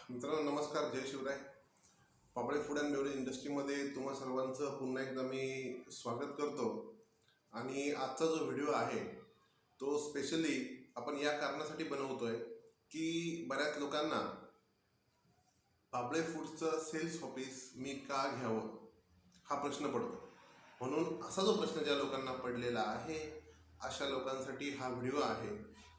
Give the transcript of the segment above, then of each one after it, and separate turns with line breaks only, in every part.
मित्रांनो नमस्कार, जय Shivray. पापळे food and beverage इंडस्ट्रीमध्ये तुम्हा सर्वांचं पुन्हा एकदा मी स्वागत करतो. आणि आजचा जो व्हिडिओ आहे तो स्पेशली आपण या कारणासाठी बनवतोय की बऱ्याच लोकांना पापळे फूडचं सेल्स ऑफिस मी का घ्यावं हा प्रश्न पडतो. म्हणून असा जो प्रश्न ज्या लोकांना पडलेला आहे अशा लोकांसाठी हा व्हिडिओ आहे.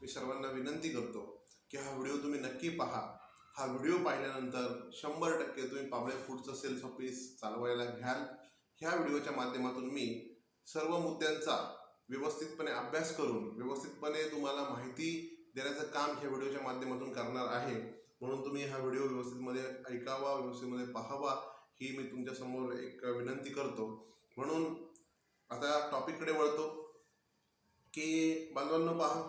मी सर्वांना विनंती करतो की हा व्हिडिओ तुम्ही नक्की पहा. हा व्हिडिओ पाहिल्यानंतर 100% तुम्ही पापळे फूडचं सेल्स ऑफिस चालवायला घ्याल. ह्या व्हिडिओच्या माध्यमातून मी सर्व मुद्द्यांचा व्यवस्थितपणे अभ्यास करून व्यवस्थितपणे तुम्हाला माहिती देण्याचं काम ह्या व्हिडिओच्या माध्यमातून करणार आहे. म्हणून तुम्ही हा व्हिडिओ व्यवस्थितमध्ये ऐकावा, व्यवस्थितमध्ये पाहावा ही मी तुमच्यासमोर एक विनंती करतो. म्हणून आता टॉपिककडे वळतो की बांधवांनो पहा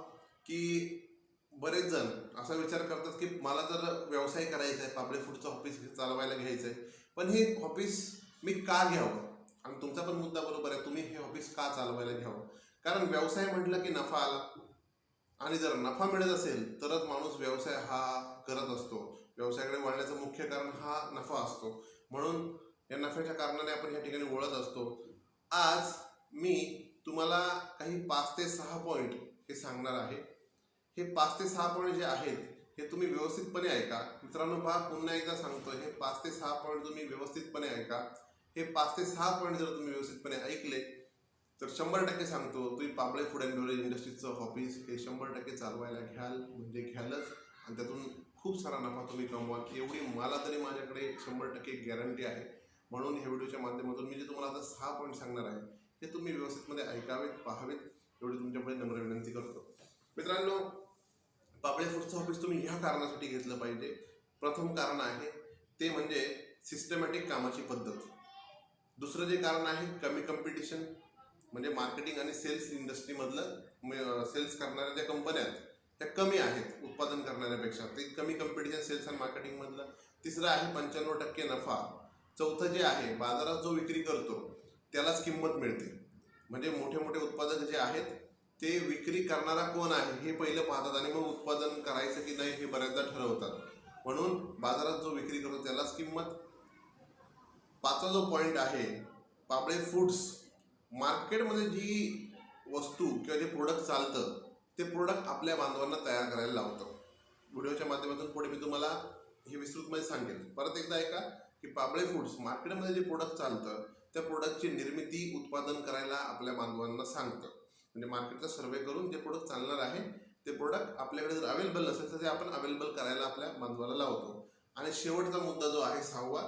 की बरेच जण असा विचार करतात की मला जर व्यवसाय करायचा आहे, पापळे फूडचं ऑफिस चालवायला घ्यायचं आहे, पण हे ऑफिस मी का घ्यावं. आणि तुमचा पण मुद्दा बरोबर आहे, तुम्ही हे ऑफिस का चालवायला घ्यावं. कारण व्यवसाय म्हटलं की नफा आला आणि जर नफा मिळत असेल तरच माणूस व्यवसाय हा करत असतो. व्यवसायाकडे वळण्याचं मुख्य कारण हा नफा असतो. म्हणून या नफ्याच्या कारणाने आपण या ठिकाणी वळत असतो. आज मी तुम्हाला काही 5 ते 6 पॉईंट हे सांगणार आहे. हे 5 ते 6 पॉईंट जे आहेत हे तुम्ही व्यवस्थितपणे ऐका. मित्रांनो पहा, पुन्हा एकदा सांगतो, हे 5 ते 6 पॉईंट तुम्ही व्यवस्थितपणे ऐका. हे 5 ते 6 पॉईंट जर तुम्ही व्यवस्थितपणे ऐकले तर 100% सांगतो तुम्ही पापळे फूड अँड बेवरेज इंडस्ट्रीचं ऑफिस हे 100% चालवायला घ्याल म्हणजे घ्यालच. आणि त्यातून खूप सारा नफा तुम्ही कमवाल एवढी मला तरी माझ्याकडे 100% गॅरंटी आहे. म्हणून ह्या व्हिडिओच्या माध्यमातून मी जे तुम्हाला आता 6 पॉईंट सांगणार आहे ते तुम्ही व्यवस्थितमध्ये ऐकावेत, पाहावेत एवढी तुमच्याकडे नम्र विनंती करतो. मित्रांनो, पापळे फूडचं ऑफिस तुम्ही ह्या कारणासाठी घेतलं पाहिजे. प्रथम कारण आहे ते म्हणजे सिस्टमॅटिक कामाची पद्धत. दुसरं जे कारण आहे कमी कॉम्पिटिशन, म्हणजे मार्केटिंग आणि सेल्स इंडस्ट्रीमधलं सेल्स करणाऱ्या ज्या कंपन्या आहेत त्या कमी आहेत उत्पादन करणाऱ्यापेक्षा, ते कमी कॉम्पिटिशन सेल्स आणि मार्केटिंगमधलं. तिसरं आहे 95% नफा. चौथं जे आहे बाजारात जो विक्री करतो त्यालाच किंमत मिळते. म्हणजे मोठे मोठे उत्पादक जे आहेत ते विक्री करणारा कोण आहे हे पहिलं पाहतात आणि मग उत्पादन करायचं की नाही हे बऱ्याचदा ठरवतात. म्हणून बाजारात जो विक्री करतो त्यालाच किंमत. 5वा जो पॉईंट आहे पापळे फूड्स मार्केटमध्ये जी वस्तू किंवा जे प्रोडक्ट चालतं ते प्रोडक्ट आपल्या बांधवांना तयार करायला लावतं. व्हिडिओच्या माध्यमातून पुढे मी तुम्हाला हे विस्तृतमध्ये सांगेन. परत एकदा ऐका की पापळे फूड्स मार्केटमध्ये जे प्रोडक्ट चालतं त्या प्रोडक्टची निर्मिती उत्पादन करायला आपल्या बांधवांना सांगतं. म्हणजे मार्केटचा सर्वे करून जे प्रोडक्ट चालणार आहे ते प्रोडक्ट आपल्याकडे जर अवेलेबल नसेल तर ते आपण अवेलेबल करायला आपल्या बांधवाला लावतो. आणि शेवटचा मुद्दा जो आहे 6वा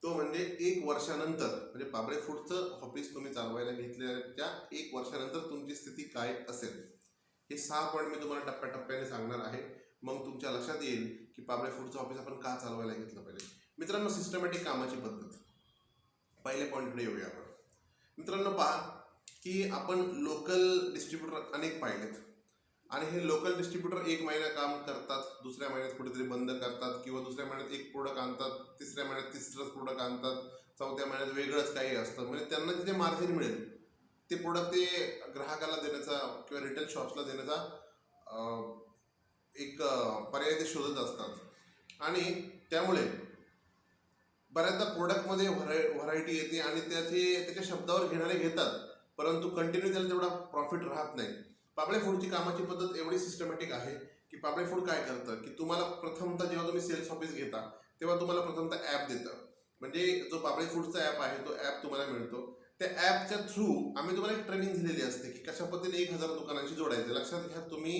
तो म्हणजे 1 वर्षानंतर, म्हणजे पापळे फूडचं ऑफिस तुम्ही चालवायला घेतल्याच्या 1 वर्षानंतर तुमची स्थिती काय असेल. हे 6 पॉईंट मी तुम्हाला टप्प्याटप्प्याने सांगणार आहे. मग तुमच्या लक्षात येईल की पापळे फूडचं ऑफिस आपण का चालवायला घेतलं पाहिजे. मित्रांनो, सिस्टमॅटिक कामाची पद्धत. पहिले पॉईंटकडे येऊया आपण. मित्रांनो पहा की आपण लोकल डिस्ट्रीब्युटर अनेक पाहिलेत आणि हे लोकल डिस्ट्रीब्युटर 1 महिना काम करतात, दुसऱ्या महिन्यात कुठेतरी बंद करतात किंवा दुसऱ्या महिन्यात एक प्रोडक्ट आणतात, तिसऱ्या महिन्यात तिसरंच प्रोडक्ट आणतात, चौथ्या महिन्यात वेगळंच काही असतं. म्हणजे त्यांना जिथे मार्जिन मिळेल ते प्रोडक्ट ते ग्राहकाला देण्याचा किंवा रिटेल शॉप्सला देण्याचा एक पर्याय ते शोधत असतात. आणि त्यामुळे बऱ्याचदा प्रोडक्टमध्ये व्हरायटी येते आणि त्याच्या शब्दावर घेणारे घेतात, परंतु कंटिन्यू त्याला तेवढा प्रॉफिट राहत नाही. पापळे फूडची कामाची पद्धत एवढी सिस्टमॅटिक आहे की पापळे फूड काय करतं की तुम्हाला प्रथमतः जेव्हा तुम्ही सेल्स ऑफिस घेता तेव्हा तुम्हाला प्रथमतः ॲप देतं. म्हणजे जो पापळे फूडचा ॲप आहे तो ॲप तुम्हाला मिळतो. त्या ॲपच्या थ्रू आम्ही तुम्हाला एक ट्रेनिंग दिलेली असते की कशा पद्धतीने 1000 दुकानांशी जोडायचं. लक्षात घ्या, तुम्ही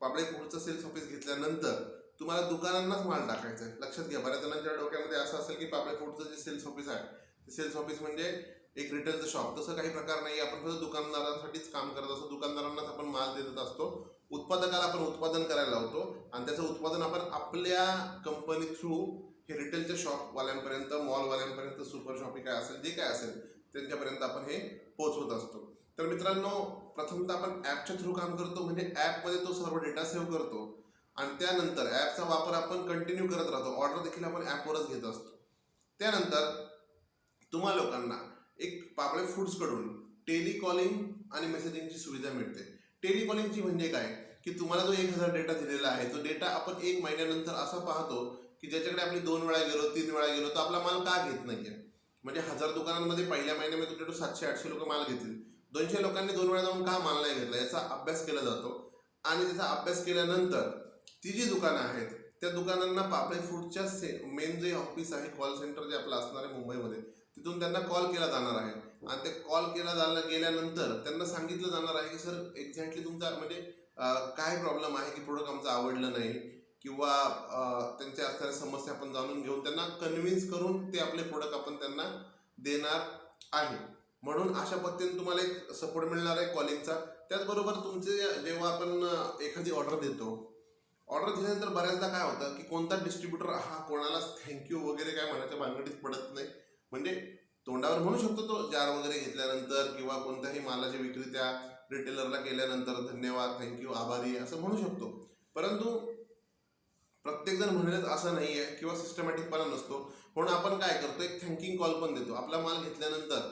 पापळे फूडचं सेल्स ऑफिस घेतल्यानंतर तुम्हाला दुकानांनाच माल टाकायचा आहे. लक्षात घ्या, बऱ्याच जणांच्या डोक्यामध्ये असं असेल की पापळे फूडचं जे सेल्स ऑफिस आहे ते सेल्स ऑफिस म्हणजे एक रिटेलचं शॉप. तसं काही प्रकार नाही. आपण फक्त दुकानदारांसाठीच काम करत असतो, दुकानदारांनाच आपण माल देत असतो. उत्पादकाला आपण उत्पादन करायला लावतो आणि त्याचं उत्पादन आपण आपल्या कंपनी थ्रू हे रिटेलच्या शॉपवाल्यांपर्यंत, मॉलवाल्यांपर्यंत, सुपर शॉपिंग काय असेल, जे काय असेल त्यांच्यापर्यंत आपण हे पोहोचवत असतो. तर मित्रांनो, प्रथमतः आपण ॲपच्या थ्रू काम करतो. म्हणजे ॲपमध्ये तो सर्व डेटा सेव्ह करतो आणि त्यानंतर ॲपचा वापर आपण कंटिन्यू करत राहतो. ऑर्डर देखील आपण ॲपवरच घेत असतो. त्यानंतर तुम्हा लोकांना एक पापळे फूड्सकडून टेलिकॉलिंग आणि मेसेजिंगची सुविधा मिळते. टेलिकॉलिंगची म्हणजे काय की तुम्हाला जो 1000 डेटा दिलेला आहे तो डेटा आपण 1 महिन्यानंतर असा पाहतो की ज्याच्याकडे आपली 2 वेळा गेलो 3 वेळा गेलो तर आपला माल का घेत नाहीये. म्हणजे 1000 दुकानांमध्ये पहिल्या महिन्यामध्ये तुमच्याकडे 700-800 लोक माल घेतील, 200 लोकांनी 2 वेळा जाऊन का माल नाही घेतला याचा अभ्यास केला जातो. आणि त्याचा अभ्यास केल्यानंतर ती जी दुकानं आहेत त्या दुकानांना पापळे फूडच्या मेन जे ऑफिस आहे, कॉल सेंटर जे आपलं असणार आहे मुंबईमध्ये, तिथून त्यांना कॉल केला जाणार आहे. आणि ते कॉल केला गेल्यानंतर त्यांना सांगितलं जाणार आहे की सर एक्झॅक्टली तुमचा म्हणजे काय प्रॉब्लेम आहे, की प्रोडक्ट आमचं आवडलं नाही, किंवा त्यांच्या असणाऱ्या समस्या आपण जाणून घेऊन त्यांना कन्व्हिन्स करून ते आपले प्रोडक्ट आपण त्यांना देणार आहे. म्हणून अशा पद्धतीने तुम्हाला एक सपोर्ट मिळणार आहे कॉलिंगचा. त्याचबरोबर तुमचे जेव्हा आपण एखादी ऑर्डर देतो, ऑर्डर दिल्यानंतर बऱ्याचदा काय होतं की कोणता डिस्ट्रीब्युटर हा कोणालाच थँक्यू वगैरे काय म्हणायच्या भानगडीत पडत नाही. म्हणजे तोंडावर म्हणू शकतो तो जार वगैरे घेतल्यानंतर किंवा कोणत्याही मालाची विक्री त्या रिटेलरला केल्यानंतर धन्यवाद, थँक्यू, आभारी असं म्हणू शकतो. परंतु प्रत्येकजण म्हणेलच असं नाही आहे किंवा सिस्टमॅटिकपणा नसतो. म्हणून आपण काय करतो, एक थँकिंग कॉल पण देतो. आपला माल घेतल्यानंतर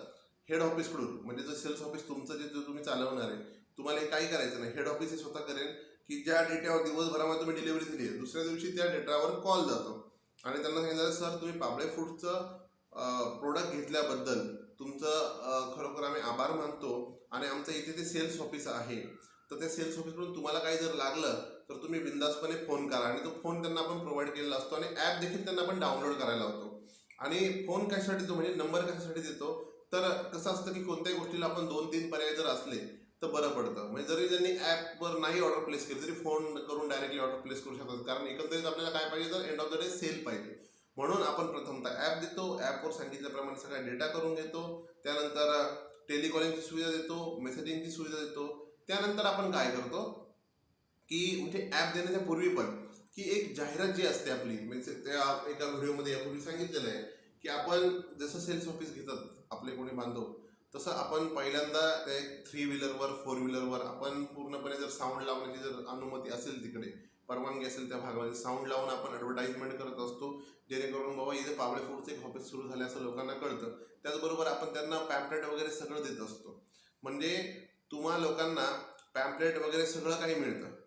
हेड ऑफिसकडून, म्हणजे जो सेल्स ऑफिस तुमचं जे तुम्ही चालवणार आहे, तुम्हाला हे काही करायचं नाही. हेड ऑफिस हे स्वतः करेल की ज्या डेटावर दिवसभरामध्ये तुम्ही डिलिव्हरी दिली आहे दुसऱ्या दिवशी त्या डेटावर कॉल जातो आणि त्यांना सांगितलं सर तुम्ही पापळे फूडचं प्रोडक्ट घेतल्याबद्दल तुमचं खरोखर आम्ही आभार मानतो आणि आमचं इथे ते सेल्स ऑफिस आहे, तर त्या सेल्स ऑफिसकडून तुम्हाला काही जर लागलं तर तुम्ही बिंदासपणे फोन करा. आणि तो फोन त्यांना आपण प्रोव्हाइड केलेला असतो आणि ॲप देखील त्यांना आपण डाउनलोड करायला होतो. आणि फोन कशासाठी देतो म्हणजे नंबर कशासाठी देतो, तर कसं असतं की कोणत्याही गोष्टीला आपण 2-3 पर्याय जर असले तर बरं पडतं. म्हणजे जरी त्यांनी ॲपवर नाही ऑर्डर प्लेस केली तरी फोन करून डायरेक्टली ऑर्डर प्लेस करू शकतात. कारण एकंदरीत आपल्याला काय पाहिजे तर end of the day sell पाहिजे. म्हणून आपण प्रथमतः ॲप देतो, ॲपवर सांगितल्याप्रमाणे सगळा डेटा करून घेतो, त्यानंतर टेलिकॉलिंगची सुविधा देतो, मेसेजिंगची सुविधा देतो. त्यानंतर आपण काय करतो की म्हणजे ॲप देण्याच्या पूर्वी पण की एक जाहिरात जी असते आपली, म्हणजे त्या एका व्हिडिओमध्ये यापूर्वी सांगितलेलं आहे की आपण जसं सेल्स ऑफिस घेतात आपले कोणी बांधव, तसं आपण पहिल्यांदा त्या 3 व्हीलरवर 4 व्हीलरवर आपण पूर्णपणे जर साऊंड लावण्याची जर अनुमती असेल, तिकडे परवानगी असेल त्या भागामध्ये साऊंड लावून आपण ॲडव्हर्टाइजमेंट करत असतो, जेणेकरून बाबा इथे पापळे फूडचं एक ऑफिस सुरू झालं असं लोकांना कळतं. त्याचबरोबर आपण त्यांना पॅम्पलेट वगैरे सगळं देत असतो. म्हणजे तुम्हा लोकांना पॅम्पलेट वगैरे सगळं काही मिळतं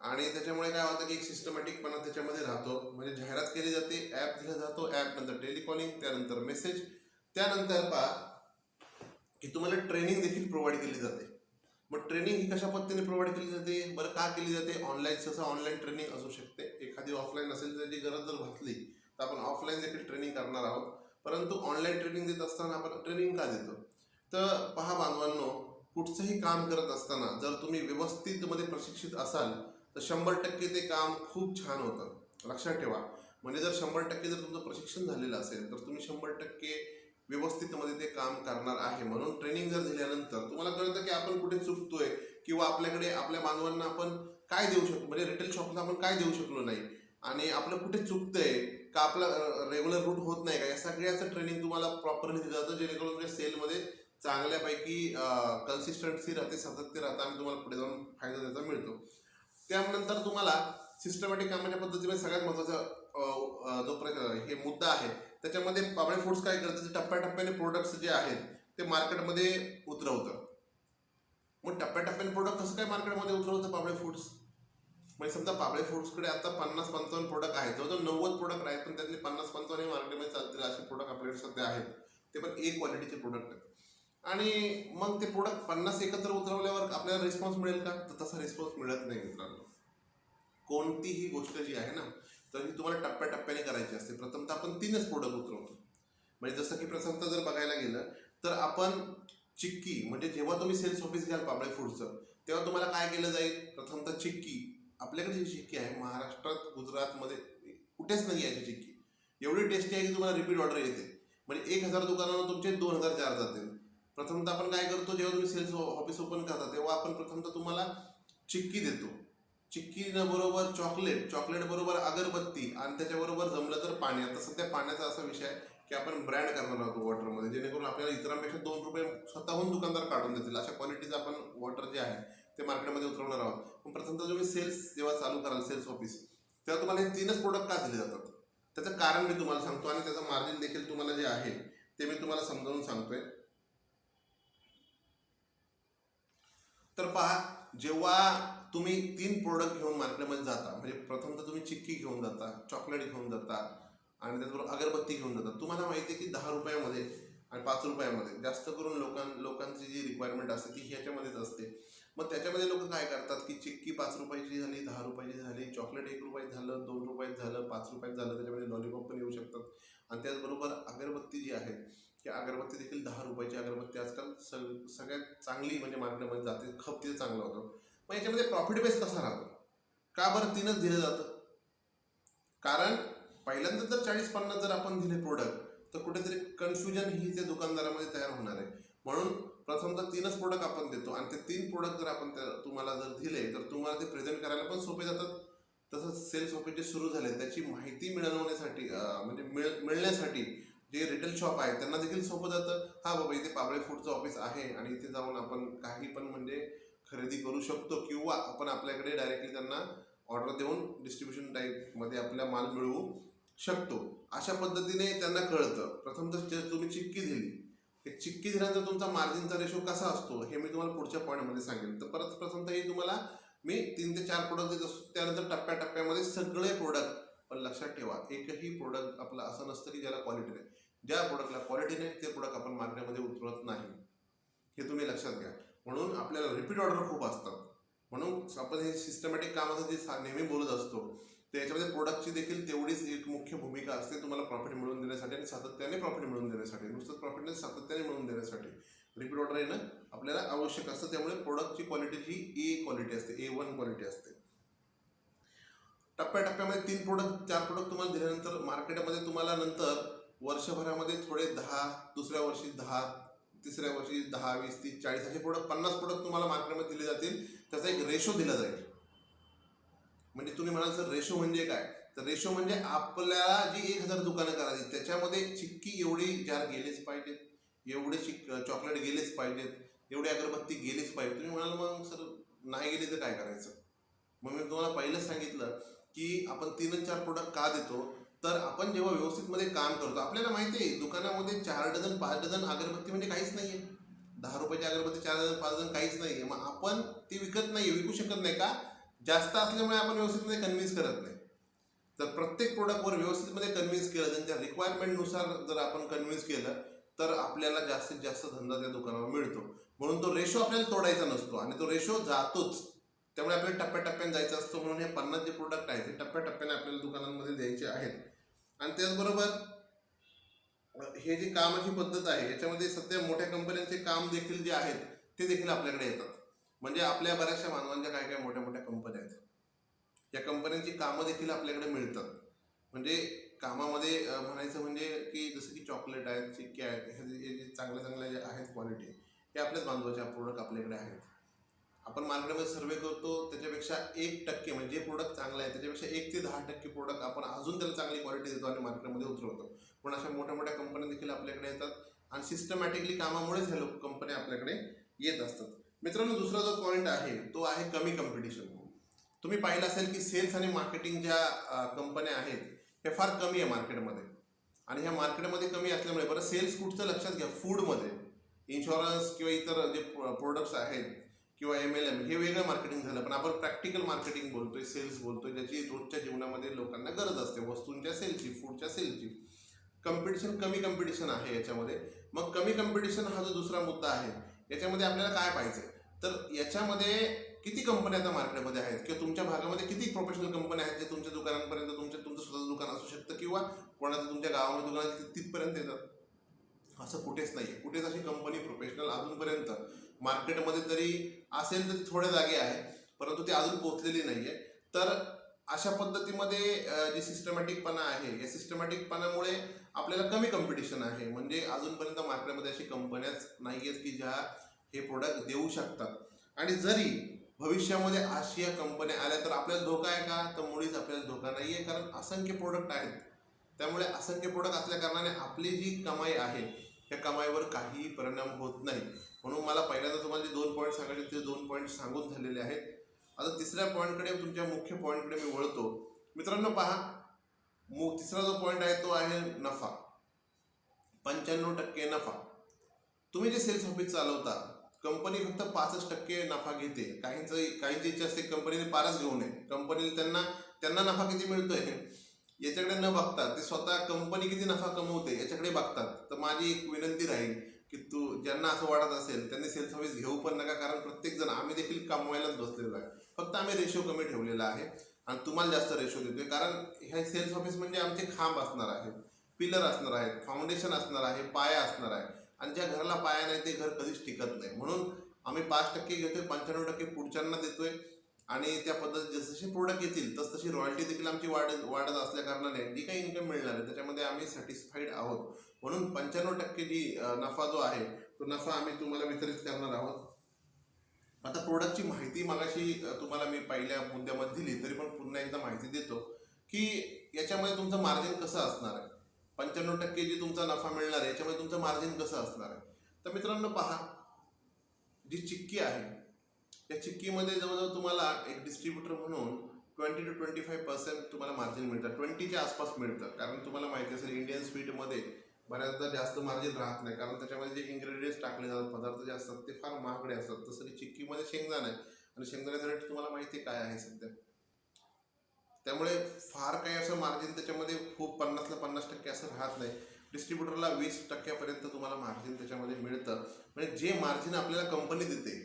आणि त्याच्यामुळे काय होतं की एक सिस्टमॅटिकपणा त्याच्यामध्ये राहतो. म्हणजे जाहिरात केली जाते, ॲप दिला जातो, ॲप नंतर टेलिकॉलिंग, त्यानंतर मेसेज, त्यानंतर पहा की तुम्हाला ट्रेनिंग देखील प्रोव्हाइड केली जाते. मग ट्रेनिंग ही कशा पद्धतीने प्रोव्हाइड केली जाते, बरं का केली जाते, ऑनलाईन, सहसा ऑनलाईन ट्रेनिंग असू शकते. एखादी ऑफलाईन असेल तर त्याची गरज जर भासली तर आपण ऑफलाईन देखील ट्रेनिंग करणार आहोत. परंतु ऑनलाईन ट्रेनिंग देत असताना आपण ट्रेनिंग का देतो, तर पहा बांधवांनो, कुठचंही काम करत असताना जर तुम्ही व्यवस्थित मध्ये प्रशिक्षित असाल तर 100% ते काम खूप छान होतं. लक्षात ठेवा. म्हणजे जर 100% जर तुमचं प्रशिक्षण झालेलं असेल तर तुम्ही 100% व्यवस्थितमध्ये ते काम करणार आहे. म्हणून ट्रेनिंग जर दिल्यानंतर तुम्हाला कळतं की आपण कुठे चुकतोय किंवा आपल्याकडे आपल्या बांधवांना आपण काय देऊ शकतो, म्हणजे रिटेल शॉपला आपण काय देऊ शकलो नाही आणि आपलं कुठे चुकतंय का, आपलं रेग्युलर रूट होत नाही का, या सगळ्याचं ट्रेनिंग तुम्हाला प्रॉपरली दिलं जातं, जेणेकरून तुमच्या सेलमध्ये चांगल्यापैकी कन्सिस्टन्सी राहते, सातत्य राहतं आणि तुम्हाला पुढे जाऊन फायदा त्याचा मिळतो. त्यानंतर तुम्हाला सिस्टमॅटिक कामाच्या पद्धतीने सगळ्यात महत्त्वाचा जो हे मुद्दा आहे त्याच्यामध्ये पापळे फूड्स काय करतं, टप्प्याटप्प्याने प्रोडक्ट्स जे आहेत ते मार्केटमध्ये उतरवतं. मग टप्प्याटप्प्याने प्रोडक्ट कसं काय मार्केटमध्ये उतरवतं पापळे फूड्स, म्हणजे समजा पापळे फूड्सकडे आता 50-55 प्रोडक्ट आहेत, जवळजवळ 90 प्रोडक्ट आहेत, पण त्यातले 50-55 मार्केटमध्ये चालतील असे प्रोडक्ट आपल्याकडे सध्या आहेत, ते पण ए क्वालिटीचे प्रोडक्ट आहेत. आणि मग ते प्रोडक्ट 50 एकत्र उतरवल्यावर आपल्याला रिस्पॉन्स मिळेल का, तर तसा रिस्पॉन्स मिळत नाही मित्रांनो. कोणतीही गोष्ट जी आहे ना तर ही तुम्हाला टप्प्याटप्प्याने करायची असते. प्रथमतः आपण 3च प्रोडक्ट उतरवतो. म्हणजे जसं की प्रथमतः जर बघायला गेलं तर आपण चिक्की, म्हणजे जेव्हा तुम्ही सेल्स ऑफिस घ्याल पापळे फूडचं तेव्हा तुम्हाला काय केलं जाईल, प्रथमतः चिक्की. आपल्याकडे जी चिक्की आहे महाराष्ट्रात, गुजरातमध्ये कुठेच नाही याची चिक्की एवढी टेस्टी आहे की तुम्हाला रिपीट ऑर्डर येते. म्हणजे 1000 दुकानांना तुमचे 2000 चार्ज जातील. प्रथमतः आपण काय करतो, जेव्हा तुम्ही सेल्स ऑफिस ओपन करता तेव्हा आपण प्रथमतः तुम्हाला चिक्की देतो. चिक्की बरोबर चॉकलेट बरोबर अगरबत्ती आणि त्याच्याबरोबर जमलं तर पाणी. आता सध्या पाण्याचा असा विषय आहे की आपण ब्रँड करणार आहोत वॉटरमध्ये, जेणेकरून आपल्याला इतरांपेक्षा 2 रुपये स्वतःहून दुकानदार काढून देतील अशा क्वालिटीचं आपण वॉटर जे आहे ते मार्केटमध्ये उतरवणार आहोत. पण प्रथमतः तुम्ही सेल्स जेव्हा चालू कराल सेल्स ऑफिस, तेव्हा तुम्हाला हे 3च प्रोडक्ट का दिले जातात त्याचं कारण मी तुम्हाला सांगतो आणि त्याचं मार्जिन देखील तुम्हाला जे आहे ते मी तुम्हाला समजावून सांगतोय. तर पहा, जेव्हा तुम्ही 3 प्रोडक्ट घेऊन मार्केटमध्ये जाता, म्हणजे प्रथम तर तुम्ही चिक्की घेऊन जाता, चॉकलेट घेऊन जाता आणि त्याचबरोबर अगरबत्ती घेऊन जाता. तुम्हाला माहिती आहे की 10 रुपयामध्ये आणि 5 रुपयामध्ये जास्त करून लोकांची जी रिक्वायरमेंट असते ती ह्याच्यामध्येच असते. मग त्याच्यामध्ये लोक काय करतात की चिक्की 5 रुपयाची झाली, 10 रुपयाची झाली, चॉकलेट 1 रुपयात झालं, 2 रुपयात झालं, 5 रुपयात झालं, त्याच्यामध्ये लॉलीपॉप पण येऊ शकतात. आणि त्याचबरोबर अगरबत्ती जी आहे की अगरबत्ती देखील 10 रुपयाची अगरबत्ती आजकाल सगळ्यात चांगली म्हणजे मार्केटमध्ये जाते, खप तिथे चांगला होतो. मग याच्यामध्ये प्रॉफिट बेस कसा राहतो? का बरं 3च दिलं जातं? कारण पहिल्यांदा जर 40-50 जर आपण दिले प्रोडक्ट तर कुठेतरी कन्फ्युजन ही त्या दुकानदारामध्ये तयार होणार आहे. म्हणून प्रथमतः 3च प्रोडक्ट आपण देतो आणि ते 3 प्रोडक्ट जर आपण तुम्हाला जर दिले तर तुम्हाला ते प्रेझेंट करायला पण सोपे जातात. तसंच सेल्स ऑफिस जे सुरू झाले त्याची माहिती मिळवण्यासाठी म्हणजे मिळण्यासाठी जे रिटेल शॉप आहेत त्यांना देखील सोपं जातं. हा बाबा इथे पाबळे फूडचं ऑफिस आहे आणि इथे जाऊन आपण काही पण म्हणजे खरेदी करू शकतो किंवा आपण आपल्याकडे डायरेक्टली त्यांना ऑर्डर देऊन डिस्ट्रीब्युशन टाईपमध्ये आपला माल मिळवू शकतो. अशा पद्धतीने त्यांना कळतं. प्रथम तर तुम्ही चिक्की दिली, चिक्की दिल्यानंतर तुमचा मार्जिनचा रेशो कसा असतो हे मी तुम्हाला पुढच्या पॉईंटमध्ये सांगेन. तर प्रथमतः ही तुम्हाला मी 3 ते 4 प्रोडक्ट देत असतो, त्यानंतर टप्प्याटप्प्यामध्ये सगळे प्रोडक्ट. पण लक्षात ठेवा एकही प्रोडक्ट आपलं असं नसतं की ज्याला क्वालिटी नाही. ज्या प्रोडक्टला क्वालिटी नाही ते प्रोडक्ट आपण मार्केटमध्ये उतरवत नाही, हे तुम्ही लक्षात घ्या. म्हणून आपल्याला रिपीट ऑर्डर खूप असतात. म्हणून आपण हे सिस्टमॅटिक कामाचं जे नेहमी बोलत असतो त्याच्यामध्ये प्रोडक्टची देखील तेवढीच एक मुख्य भूमिका असते तुम्हाला प्रॉफिट मिळवून देण्यासाठी आणि सातत्याने प्रॉफिट मिळवून देण्यासाठी. नुसतंच प्रॉफिट नाही, सातत्याने मिळवून देण्यासाठी रिपीट ऑर्डर येणं आपल्याला आवश्यक असतं. त्यामुळे प्रोडक्टची क्वालिटी ही A क्वालिटी असते, A1 क्वालिटी असते. टप्प्याटप्प्यामध्ये 3 प्रोडक्ट 4 प्रोडक्ट तुम्हाला दिल्यानंतर मार्केटमध्ये तुम्हाला नंतर वर्षभरामध्ये थोडे 10, दुसऱ्या वर्षी 10, तिसऱ्या वर्षी 10, 20, 30, 40 असे प्रोडक्ट 50 प्रोडक्ट तुम्हाला मार्केटमध्ये दिले जातील. त्याचा एक रेशो दिला जाईल. म्हणजे तुम्ही म्हणाल सर रेशो म्हणजे काय? तर रेशो म्हणजे आपल्याला जी 1000 दुकानं करायची त्याच्यामध्ये चिक्की एवढी जार गेलेच पाहिजेत, एवढे चॉकलेट गेलेच पाहिजेत, एवढी अगरबत्ती गेलीच पाहिजे. तुम्ही म्हणाल मग सर नाही गेली तर काय करायचं? मग मी तुम्हाला पहिलंच सांगितलं की आपण 3 4 प्रोडक्ट का देतो? तर आपण जेव्हा व्यवस्थितमध्ये काम करतो आपल्याला माहिती आहे दुकानामध्ये 4 डझन 5 डझन अगरबत्ती म्हणजे काहीच नाही आहे. 10 रुपयाची अगरबत्ती 4 डझन 5 डझन काहीच नाही आहे. मग आपण ती विकत नाही, विकू शकत नाही का? जास्त असल्यामुळे आपण व्यवस्थितमध्ये कन्व्हिन्स करत नाही. तर प्रत्येक प्रोडक्टवर व्यवस्थितमध्ये कन्व्हिन्स केलं, त्यांच्या रिक्वायरमेंटनुसार जर आपण कन्व्हिन्स केलं तर आपल्याला जास्तीत जास्त धंदा त्या दुकानावर मिळतो. म्हणून तो रेशो आपल्याला तोडायचा नसतो आणि तो रेशो जातोच. त्यामुळे आपल्याला टप्प्याटप्प्याने जायचं असतं. म्हणून हे 50 जे प्रोडक्ट आहेत ते टप्प्याटप्प्याने आपल्याला दुकानांमध्ये द्यायचे आहेत. आणि त्याचबरोबर हे जे कामाची पद्धत आहे याच्यामध्ये सध्या मोठ्या कंपन्यांचे काम देखील जे आहेत ते देखील आपल्याकडे येतात. म्हणजे आपल्या बऱ्याचशा मानवांच्या काय काय मोठ्या मोठ्या कंपन्या आहेत, या कंपन्यांची कामं देखील आपल्याकडे मिळतात. म्हणजे कामामध्ये म्हणायचं म्हणजे की जसं की चॉकलेट आहेत, चिक्की आहेत, हे जे चांगल्या जे आहेत क्वालिटी हे आपल्याच बांधवाचे प्रोडक्ट आपल्याकडे आहेत. आपण मार्केटमध्ये सर्वे करतो त्याच्यापेक्षा 1% म्हणजे जे प्रोडक्ट चांगलं आहे त्याच्यापेक्षा 1 ते 10% प्रोडक्ट आपण अजून त्याला चांगली क्वालिटी देतो आणि मार्केटमध्ये उतरवतो. पण अशा मोठ्या मोठ्या कंपन्या देखील आपल्याकडे येतात आणि सिस्टमॅटिकली कामामुळेच ह्या कंपन्या आपल्याकडे येत असतात. मित्रांनो दुसरा जो पॉईंट आहे तो आहे कमी कॉम्पिटिशन. तुम्ही पाहिलं असेल की सेल्स आणि मार्केटिंग ज्या कंपन्या आहेत हे फार कमी आहे मार्केटमध्ये. आणि ह्या मार्केटमध्ये कमी असल्यामुळे बरं सेल्स कुठचं लक्षात घ्या, फूडमध्ये, इन्शुरन्स किंवा इतर जे प्रोडक्ट्स आहेत किंवा MLM हे वेगळं मार्केटिंग झालं. पण आपण प्रॅक्टिकल मार्केटिंग बोलतोय, सेल्स बोलतोय, ज्याची रोजच्या जीवनामध्ये लोकांना गरज असते, वस्तूंच्या सेलची, फूडच्या सेलची. कमी कॉम्पिटिशन आहे याच्यामध्ये. मग कमी कॉम्पिटिशन हा जो दुसरा मुद्दा आहे याच्यामध्ये आपल्याला काय पाहिजे? तर याच्यामध्ये किती कंपन्या आता मार्केटमध्ये आहेत किंवा तुमच्या भागामध्ये किती प्रोफेशनल कंपन्या आहेत जे तुमच्या दुकानांपर्यंत तुमचं स्वतःचं दुकान असू शकतं किंवा कोणाचं तुमच्या गावामध्ये दुकान तिथपर्यंत येतात? असं कुठेच नाही आहे. कुठेच अशी कंपनी प्रोफेशनल अजूनपर्यंत मार्केटमध्ये तरी असेल तर थोड्या जागे आहे, परंतु ती अजून पोहोचलेली नाही आहे. तर अशा पद्धतीमध्ये जे सिस्टमॅटिकपणा आहे या सिस्टमॅटिकपणामुळे आपल्याला कमी कॉम्पिटिशन आहे. म्हणजे अजूनपर्यंत मार्केटमध्ये अशी कंपन्याच नाही आहेत की ज्या हे प्रोडक्ट देऊ शकतात. आणि जरी भविष्यामध्ये अशा कंपन्या आल्या तर आपल्याला धोका आहे का? तर मुळीच आपल्याला धोका नाही आहे, कारण असंख्य प्रोडक्ट आहेत. त्यामुळे असंख्य प्रोडक्ट असल्या कारणाने आपली जी कमाई आहे त्या कमाईवर काहीही परिणाम होत नाही. म्हणून मला पहिल्यांदा तुम्हाला जे 2 पॉईंट सांगायचे ते 2 पॉईंट सांगून झालेले आहेत. आता तिसऱ्या पॉईंटकडे, तुमच्या मुख्य पॉईंटकडे मी वळतो. मित्रांनो पहा, तिसरा जो पॉईंट आहे तो आहे नफा. 95% नफा. तुम्ही जे सेल्स ऑफिस चालवता कंपनी फक्त 5% नफा घेते. काहींची इच्छा असते कंपनीने 5च घेऊ नये. कंपनीला त्यांना नफा किती मिळतोय याच्याकडे न बघता ते स्वतः कंपनी किती नफा कमवते याच्याकडे बघतात. तर माझी एक विनंती राहील की ज्यांना असं वाटत असेल त्यांनी सेल्स ऑफिस घेऊ पण नका, कारण प्रत्येक जण आम्ही देखील कमवायलाच बसलेलो आहे. फक्त आम्ही रेशो कमी ठेवलेला आहे आणि तुम्हाला जास्त रेशो देतोय, कारण हे सेल्स ऑफिस म्हणजे आमचे खांब असणार आहेत, पिलर असणार आहेत, फाउंडेशन असणार आहे, पाया असणार आहे. आणि ज्या घराला पाया नाही ते घर कधीच टिकत नाही. म्हणून आम्ही 5% घेतोय, 95% पुढच्यांना देतोय आणि त्या पद्धतीने जसे प्रोडक्ट येतील तशी रॉयल्टी देखील आमची वाढत असल्या कारणाने जी काही इन्कम मिळणार आहे त्याच्यामध्ये आम्ही सॅटिस्फाईड आहोत. म्हणून 95% जी नफा जो आहे तो नफा आम्ही तुम्हाला वितरित करणार आहोत. आता प्रोडक्टची माहिती मगाशी तुम्हाला मी पहिल्या मुद्द्यामध्ये दिली, तरी पण पुन्हा एकदा माहिती देतो की याच्यामध्ये तुमचं मार्जिन कसं असणार आहे. 95% जी तुमचा नफा मिळणार आहे याच्यामध्ये तुमचं मार्जिन कसं असणार आहे. तर मित्रांनो पहा, जी चिक्की आहे त्या चिक्कीमध्ये जवळजवळ तुम्हाला एक डिस्ट्रीब्युटर म्हणून 20 to 25% तुम्हाला मार्जिन मिळतं. 20च्या आसपास मिळतं, कारण तुम्हाला माहिती असेल इंडियन स्वीटमध्ये बऱ्याचदा जास्त मार्जिन राहत नाही, कारण त्याच्यामध्ये जे इन्ग्रेडियंट्स टाकले जातात, पदार्थ जे असतात ते फार महागडे असतात. तसं की चिक्कीमध्ये शेंगदाणा आहे आणि शेंगदाण्याचा रेट तुम्हाला माहिती काय आहे सध्या. त्यामुळे फार काही असं मार्जिन त्याच्यामध्ये खूप 50ला 50% असं राहत नाही. डिस्ट्रीब्युटरला 20% तुम्हाला मार्जिन त्याच्यामध्ये मिळतं. म्हणजे जे मार्जिन आपल्याला कंपनी देते,